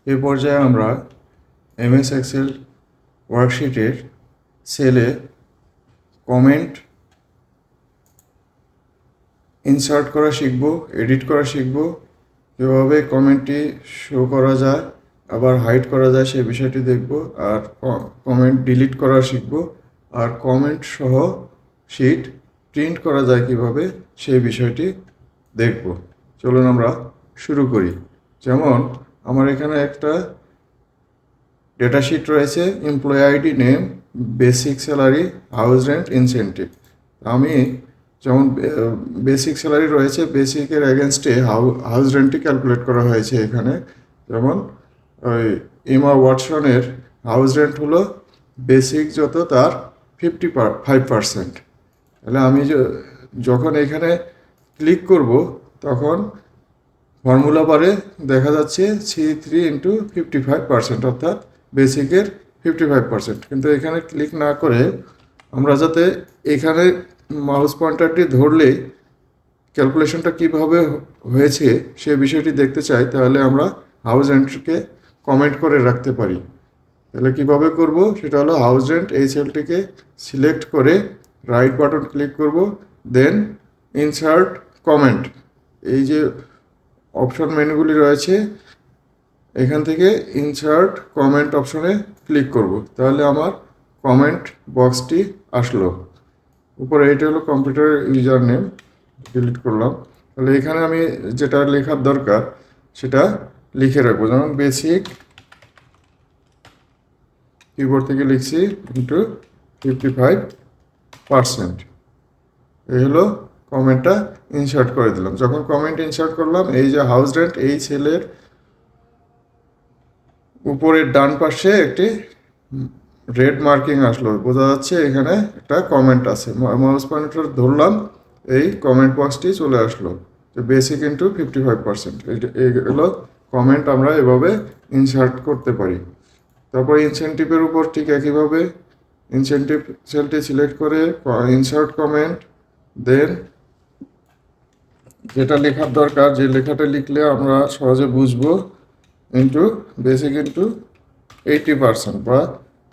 এই পর্যায়ে আমরা এমএস এক্সেল ওয়ার্কশিটের সেলে কমেন্ট ইনসার্ট করা শিখব, এডিট করা শিখব, কীভাবে কমেন্টটি শো করা যায় আবার হাইড করা যায় সেই বিষয়টি দেখব, আর কমেন্ট ডিলিট করা শিখব, আর কমেন্ট সহ শিট প্রিন্ট করা যায় কিভাবে সেই বিষয়টি দেখব। চলুন আমরা শুরু করি। যেমন আমার এখানে একটা ডেটা শিট রয়েছে, employee ID, name, basic salary, house rent, incentive. আমি যেমন বেসিক স্যালারি রয়েছে, বেসিকের এগেনস্টে হাউস রেন্টটি ক্যালকুলেট করা হয়েছে এখানে। যেমন ওই এমা ওয়াটসনের হাউস রেন্ট হলো বেসিক যত তার 55%। তাহলে আমি যখন এখানে ক্লিক করব তখন ফর্মুলা বারে দেখা যাচ্ছে C3 ইন্টু 55%, অর্থাৎ বেসিকের 55%। কিন্তু এখানে ক্লিক না করে আমরা যাতে এখানে মাউস পয়েন্টারটি ধরলে ক্যালকুলেশনটা কীভাবে হয়েছে সে বিষয়টি দেখতে চাই, তাহলে আমরা হাউস রেন্টকে কমেন্ট করে রাখতে পারি। তাহলে কীভাবে করব সেটা হলো হাউস রেন্ট, এই সেলটিকে সিলেক্ট করে রাইট বাটন ক্লিক করব, দেন ইনসার্ট কমেন্ট, এই যে অপশন মেনুগুলি রয়েছে এখান থেকে ইনসার্ট কমেন্ট অপশনে ক্লিক করব। তাহলে আমার কমেন্ট বক্সটি আসলো উপরে। এটা হলো কম্পিউটার ইউজার নেম, ডিলিট করলাম। তাহলে এখানে আমি যেটা লেখার দরকার সেটা লিখে রাখবো। যেমন বেসিক, কিবোর্ড থেকে লিখছি, ইন্টু 55%। এই হলো কমেন্টটা ইনসার্ট করে দিলাম। যখন কমেন্ট ইনসার্ট করলাম, এই যে হাউস রেন্ট, এই সেলের উপরের ডান পাশে একটি রেড মার্কিং আসলো, বোঝা যাচ্ছে এখানে একটা কমেন্ট আছে। মাউস পয়েন্টার ধরলাম, এই কমেন্ট বক্সটি চলে আসলো যে বেসিক ইন্টু 55%। এগুলো কমেন্ট আমরা এভাবে ইনসার্ট করতে পারি। তারপর ইনসেন্টিভের উপর ঠিক একইভাবে ইনসেন্টিভ সেলটি সিলেক্ট করে ইনসার্ট কমেন্ট, দেন যেটা লেখার দরকার, যে লেখাটা লিখলে আমরা সহজে বুঝবো, ইন্টু বেসিক ইন্টু 80% বা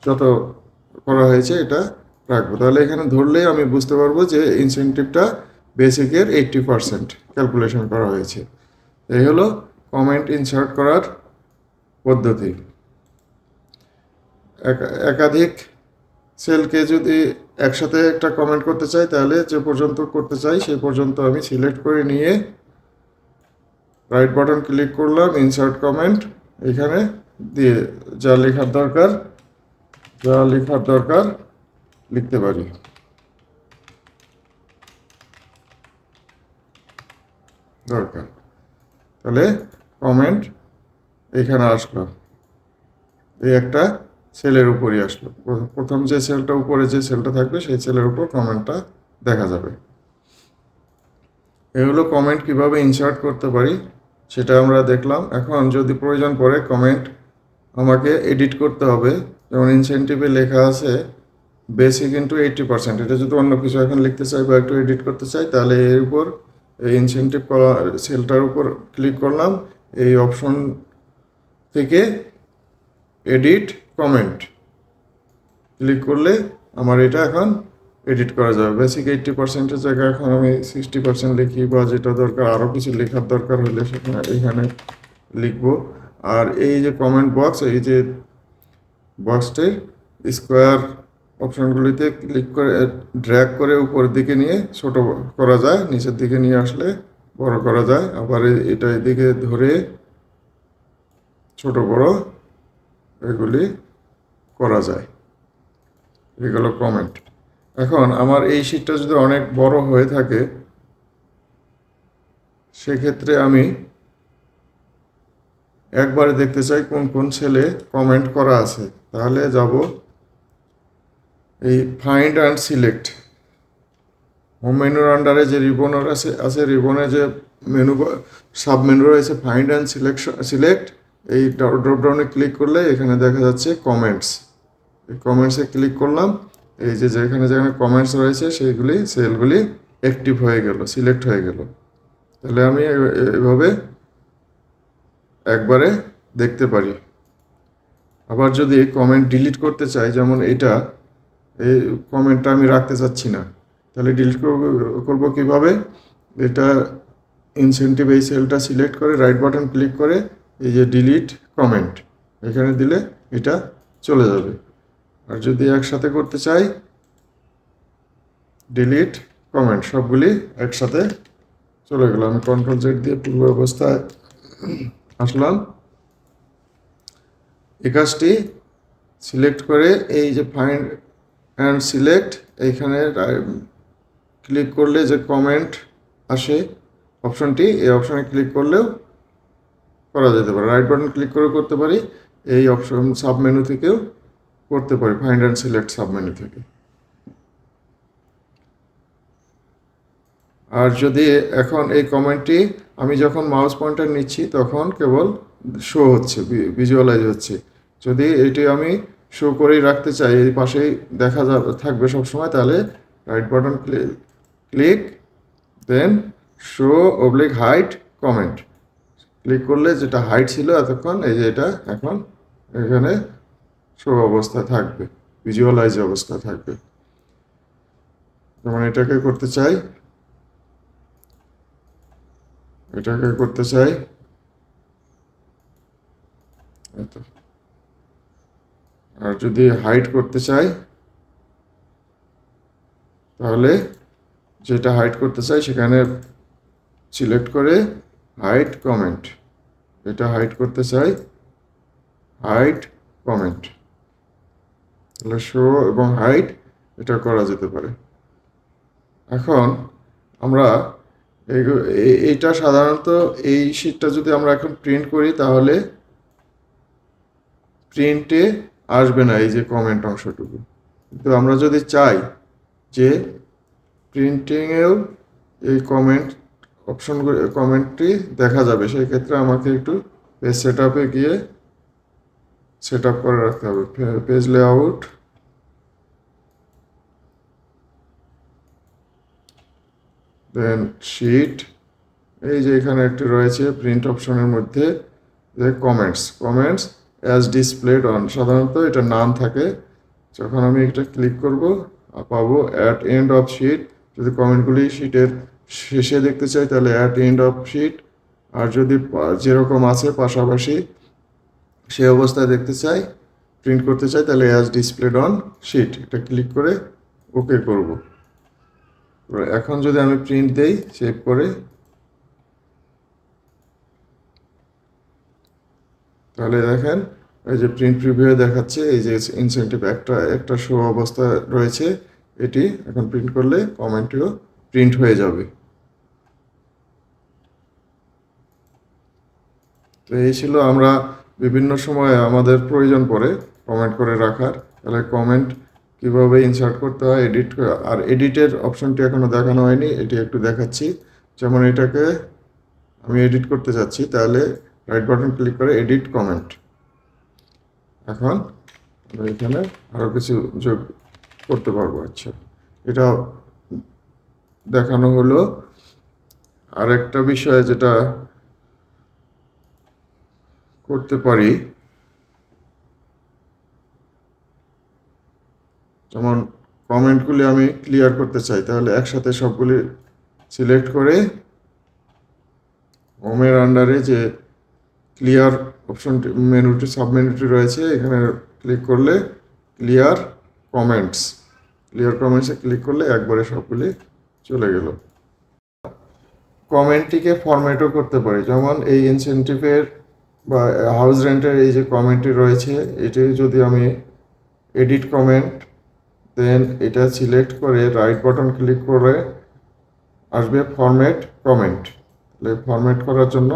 যত করা হয়েছে এটা রাখবো। তাহলে এখানে ধরলেই আমি বুঝতে পারবো যে ইনসেন্টিভটা বেসিকের 80% ক্যালকুলেশন করা হয়েছে। এই হলো কমেন্ট ইনসার্ট করার পদ্ধতি। একাধিক সেলকে যদি একসাথে একটা কমেন্ট করতে চাই, তাহলে যে পর্যন্ত করতে চাই সেই পর্যন্ত আমি সিলেক্ট করে নিয়ে রাইট বাটন ক্লিক করলাম, ইনসার্ট কমেন্ট, এখানে দিয়ে যা লেখার দরকার লিখতে পারি। তাহলে কমেন্ট এখানে আসলো, এই একটা সেলের উপরই আসলো। প্রথম যে সেলটা উপরে যে সেলটা থাকবে সেই সেলের উপর কমেন্টটা দেখা যাবে। এগুলো কমেন্ট কিভাবে ইনসার্ট করতে পারি সেটা আমরা দেখলাম। এখন যদি প্রয়োজন পড়ে কমেন্ট আমাকে এডিট করতে হবে, যেমন ইনসেন্টিভে লেখা আছে বেসিক ইন্টু 80%, এটা যদি অন্য কিছু এখন লিখতে চাই বা একটু এডিট করতে চাই, তাহলে এর উপর এই ইনসেন্টিভ করা সেলটার উপর ক্লিক করলাম, এই অপশন থেকে এডিট কমেন্ট ক্লিক করলে আমার এটা এখন এডিট করা যাবে। বেসিক 80%-এর জায়গায় এখন আমি 60% লিখি, বা যেটা দরকার আরও কিছু লেখার দরকার হলে সেখানে এখানে লিখব। আর এই যে কমেন্ট বক্স, এই যে বক্সটির স্কোয়ার অপশনগুলিতে ক্লিক করে ড্র্যাগ করে উপরের দিকে নিয়ে ছোট করা যায়, নিচের দিকে নিয়ে আসলে বড় করা যায়, আবার এটা এদিকে ধরে ছোট বড় এগুলি করা যায়। এগুলো কমেন্ট। এখন আমার এই শিটটা যদি অনেক বড় হয়ে থাকে সেক্ষেত্রে আমি একবারে দেখতে চাই কোন কোন সেলে কমেন্ট করা আছে। তাহলে যাব এই ফাইন্ড অ্যান্ড সিলেক্ট, হোম মেনুর আন্ডারে যে রিবনের আছে রিবনে যে মেনু সাব মেনু রয়েছে ফাইন্ড অ্যান্ড সিলেক্ট, এই ড্রপডাউনে ক্লিক করলে এখানে দেখা যাচ্ছে কমেন্টস। এই কমেন্টসে ক্লিক করলাম, এই যে যেখানে যেখানে কমেন্টস রয়েছে সেইগুলি সেলগুলি অ্যাক্টিভ হয়ে গেল, সিলেক্ট হয়ে গেল। তাহলে আমি এভাবে একবারে দেখতে পারি। আবার যদি কমেন্ট ডিলিট করতে চাই, যেমন এটা, এই কমেন্টটা আমি রাখতে চাচ্ছি না, তাহলে ডিলিট করবো কীভাবে? এটা ইনসেন্টিভ এই সেলটা সিলেক্ট করে রাইট বাটন ক্লিক করে এই যে ডিলিট কমেন্ট এখানে দিলে এটা চলে যাবে। আর যদি একসাথে করতে চাই, ডিলিট কমেন্ট সবগুলি একসাথে চলে গেল। আমি কন্ট্রোল জেড দিয়ে পূর্ব অবস্থায় আসলাম। এই কাজটি সিলেক্ট করে এই যে ফাইন্ড অ্যান্ড সিলেক্ট এইখানে ক্লিক করলে যে কমেন্ট আসে অপশনটি, এই অপশনে ক্লিক করলেও করা যেতে পারে। রাইট বাটন ক্লিক করে করতে পারি, এই অপশন সাব মেনু থেকেও করতে পারি, find and select sub menu থেকে। আর যদি এখন এই কমেন্টটি আমি যখন মাউস পয়েন্টার নিচ্ছি তখন কেবল শো হচ্ছে, ভিজুয়ালাইজ হচ্ছে। যদি এটি আমি শো করেই রাখতে চাই, এই পাশেই দেখা যাবে থাকবে সবসময়, তাহলে right button click then show oblique hide comment click করলে যেটা হাইট ছিল এতক্ষণ, এই যে এটা এখন এখানে শো অবস্থা থাকবে, ভিজুয়ালাইজ অবস্থা থাকবে। যেমন এটাকে করতে চাই, আর যদি হাইট করতে চাই, তাহলে যেটা হাইট করতে চাই সেখানে সিলেক্ট করে হাইট কমেন্ট, এটা হাইট করতে চাই, হাইট কমেন্ট, তাহলে শো এবং হাইট এটা করা যেতে পারে। এখন আমরা এইটা সাধারণত এই শীটটা যদি আমরা এখন প্রিন্ট করি তাহলে প্রিন্টে আসবে না এই যে কমেন্ট অংশটুকু। কিন্তু আমরা যদি চাই যে প্রিন্টিংয়েও এই কমেন্টটি দেখা যাবে, সেই ক্ষেত্রে আমাকে একটু পেজ সেট আপে গিয়ে সেট আপ করে রাখতে হবে। পেজ লেআউট, দেন শিট, এই যে এখানে একটি রয়েছে প্রিন্ট অপশনের মধ্যে যে কমেন্টস অ্যাজ ডিসপ্লেড অন, সাধারণত এটা নাম থাকে। যখন আমি এটা ক্লিক করব পাবো অ্যাট এন্ড অফ শিট। যদি কমেন্টগুলি শিটের শেষে দেখতে চাই তাহলে অ্যাট এন্ড অফ শিট, আর যদি যেরকম আছে পাশাপাশি সেই অবস্থায় দেখতে চাই, প্রিন্ট করতে চাই, তাহলে অ্যাজ ডিসপ্লেড অন শিট এটা ক্লিক করে ওকে করব। এখন যদি আমি প্রিন্ট দেই সেভ করে, তাহলে দেখেন এই যে প্রিন্ট প্রিভিউ দেখাচ্ছে এই যে ইনসেন্টিভ একটা শো অবস্থা রয়েছে, এটি এখন প্রিন্ট করলে কমেন্টটিও প্রিন্ট হয়ে যাবে। তো এই ছিল আমরা বিভিন্ন সময়ে আমাদের প্রয়োজন পড়ে কমেন্ট করে রাখার। তাহলে কমেন্ট কিভাবে ইনসার্ট করতে হয়, এডিট, আর এডিটের অপশনটি এখনো দেখানো হয়নি, এটি একটু দেখাচ্ছি। যেমন এটাকে আমি এডিট করতে চাচ্ছি, তাহলে রাইট বাটন ক্লিক করে এডিট কমেন্ট। এখন এখানে আরও কিছু যোগ করতে পারবো। আচ্ছা, এটা দেখানো হলো। আরেকটা বিষয় যেটা করতে পারি, যেমন কমেন্টগুলি আমি ক্লিয়ার করতে চাই, তাহলে একসাথে সবগুলি সিলেক্ট করে হোমের আন্ডারে যে ক্লিয়ার অপশনটি মেনুটি সাব মেনুটি রয়েছে এখানে ক্লিক করলে ক্লিয়ার কমেন্টসে ক্লিক করলে একবারে সবগুলি চলে গেল। কমেন্টটিকে ফরম্যাটও করতে পারি, যেমন এই ইনসেন্টিভের বা হাউস রেন্টের এই যে কমেন্টটি রয়েছে, এটি যদি আমি এডিট কমেন্ট দেন এটা সিলেক্ট করে রাইট বাটন ক্লিক করে আসবে ফরম্যাট কমেন্ট। তাহলে ফরম্যাট করার জন্য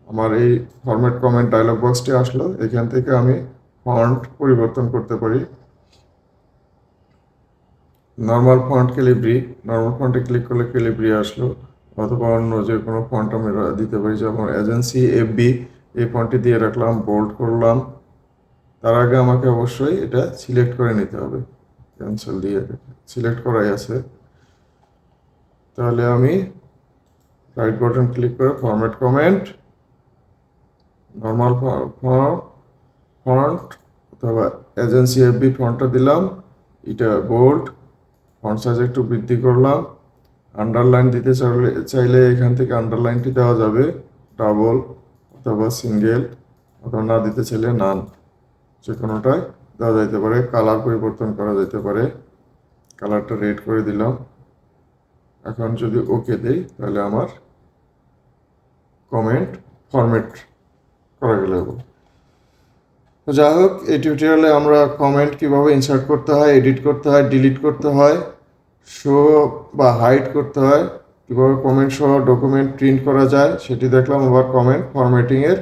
আমার এই ফরম্যাট কমেন্ট ডায়লগ বক্সটি আসলো, এখান থেকে আমি ফন্ট পরিবর্তন করতে পারি। নর্মাল ফন্টে ক্লিক করলে ক্যালিব্রি আসলো, অথবা অন্য যে কোনো ফন্ট আমি দিতে পারি, যেমন এজেন্সি এফবি, এই ফন্টটি দিয়ে রাখলাম, বোল্ড করলাম। তার আগে আমাকে অবশ্যই এটা সিলেক্ট করে নিতে হবে, ক্যান্সেল দিয়ে সিলেক্ট করাই আছে। তাহলে আমি রাইট বাটন ক্লিক করে ফরম্যাট কমেন্ট, নর্মাল ফন্ট অথবা এজেন্সি এফবি ফন্টটা দিলাম, এটা বোল্ড, ফন্ট সাইজ একটু বৃদ্ধি করলাম। আন্ডারলাইন দিতে চাইলে এখান থেকে আন্ডারলাইনটি দেওয়া যাবে, ডাবল অথবা সিঙ্গেল, অথবা না দিতে চাইলে নান, যে কোনোটাই দেওয়া যাইতে পারে। কালার পরিবর্তন করা যেতে পারে, কালারটা রেড করে দিলাম। এখন যদি ওকে দিই তাহলে আমার কমেন্ট ফরম্যাট করা গেল। তো যাই হোক, এই টিউটোরিয়ালে আমরা কমেন্ট কিভাবে ইনসার্ট করতে হয়, এডিট করতে হয়, ডিলিট করতে হয়, শো বা হাইড করতে হয়, কীভাবে কমেন্ট সহ ডকুমেন্ট প্রিন্ট করা যায় সেটি দেখলাম। আবার কমেন্ট ফরম্যাটিংয়ের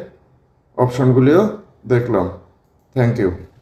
অপশানগুলিও দেখলাম। Thank you.